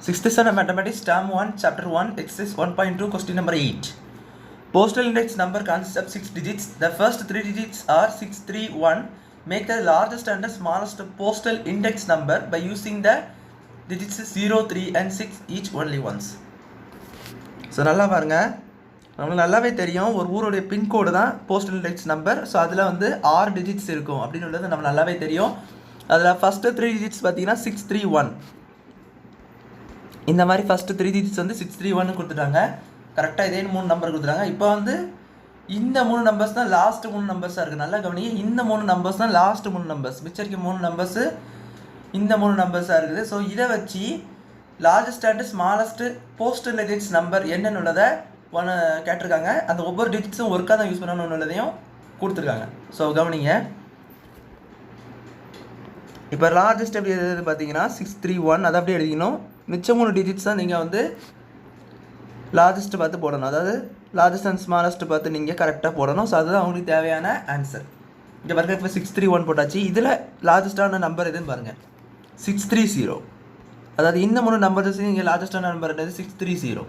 Sixth standard mathematics term 1 chapter 1 exercise 1.2 question number 8. Postal index number consists of 6 digits. The first 3 digits are 631. Make the largest and the smallest postal index number by using the digits 0, 3 and 6 each only once. So நல்லா பாருங்கள், நம்மளுக்கு நல்லாவே தெரியும் ஒரு ஊருடைய pincode தான் postal index number. So அதில் வந்து 6 டிஜிட்ஸ் இருக்கும் அப்படின்னு உள்ளது நம்ம நல்லாவே தெரியும். அதில் ஃபஸ்ட்டு 3 டிஜிட்ஸ் பார்த்தீங்கன்னா 631. இந்த மாதிரி ஃபஸ்ட்டு 3 டிஜிட்ஸ் வந்து 631 கொடுத்துட்டாங்க. கரெக்டாக இதே 3 நம்பர் கொடுத்துட்டாங்க. இப்போ வந்து இந்த 3 நம்பர்ஸ் தான் லாஸ்ட்டு 3 நம்பர்ஸாக இருக்குது. நல்லா கவனிங்க, இந்த 3 நம்பர்ஸ் தான் லாஸ்ட்டு 3 நம்பர்ஸ். மிச்சம் இருக்க 3 நம்பர்ஸு இந்த 3 நம்பர்ஸாக இருக்குது. ஸோ இதை வச்சு largest and smallest postal digits number என்னன்னு உள்ளதை கேட்டிருக்காங்க. அந்த ஒவ்வொரு டிஜிட்ஸும் ஒர்க்காக தான் யூஸ் பண்ணணும்னு உள்ளதையும் கொடுத்துருக்காங்க. ஸோ கவனிங்க, இப்போ லார்ஜஸ்ட் எப்படி எது பார்த்தீங்கன்னா 631, அதை அப்படியே எழுதிக்கணும். மிச்சம் 3 டிஜிட்ஸ் தான் நீங்கள் வந்து லார்ஜஸ்ட்டு பார்த்து போடணும். அதாவது லார்ஜஸ்ட் அண்ட் ஸ்மாலஸ்ட்டு பார்த்து நீங்கள் கரெக்டாக போடணும். ஸோ அதுதான் அவங்களுக்கு தேவையான ஆன்சர். இங்கே பாருங்கள், இப்போ 631 போட்டாச்சு. இதில் லார்ஜஸ்ட்டான நம்பர் எதுன்னு பாருங்கள், 630. அதாவது இந்த 3 நம்பர்ஸ் இங்கே லார்ஜஸ்ட்டான நம்பர் என்னது 630.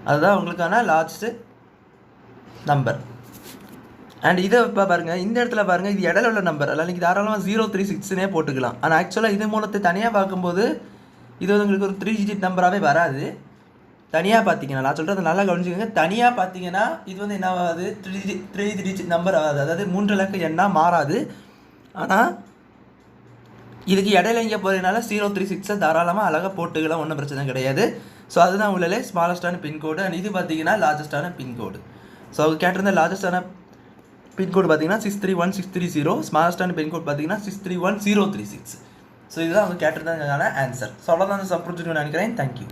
அதுதான் உங்களுக்கான லார்ஜஸ்ட்டு நம்பர். அண்ட் இதை இப்போ பாருங்கள், இந்த இடத்துல பாருங்கள், இது இடையில உள்ள நம்பர். அதில் நீங்கள் தாராளமாக 036னே போட்டுக்கலாம். ஆனால் ஆக்சுவலாக இது மூலத்தை தனியாக பார்க்கும்போது இது வந்து உங்களுக்கு ஒரு 3 டிஜிட் நம்பராகவே வராது. தனியாக பார்த்தீங்கன்னா, நான் சொல்கிறது நல்லா கவனிச்சுக்கோங்க, தனியாக பார்த்தீங்கன்னா இது வந்து என்ன ஆகாது, 3 டிஜிட் நம்பர் ஆகாது. அதாவது 3 இலக்க எண்ணாக மாறாது. ஆனால் இதுக்கு இடையில இங்கே போகிறதுனால 036 தாராளமாக அழகாக போட்டுக்கலாம், ஒன்றும் பிரச்சனை கிடையாது. ஸோ அதுதான் உள்ளே ஸ்மாலஸ்டான பின்கோடு. அண்ட் இது பார்த்தீங்கன்னா லார்ஜஸ்டான பின்கோடு. ஸோ அவங்க கேட்டிருந்த லார்ஜஸ்டான பின்கோடு பார்த்தீங்கன்னா 631630. ஸ்மாலஸ்டான பின்கோடு பார்த்தீங்கன்னா 631036. ஸோ இதுதான் அவங்க கேட்டிருந்ததுக்கான ஆன்சர். ஸோ அவ்வளோதான் புரிஞ்சுக்கணும்னு நினைக்கிறேன். தேங்க்யூ.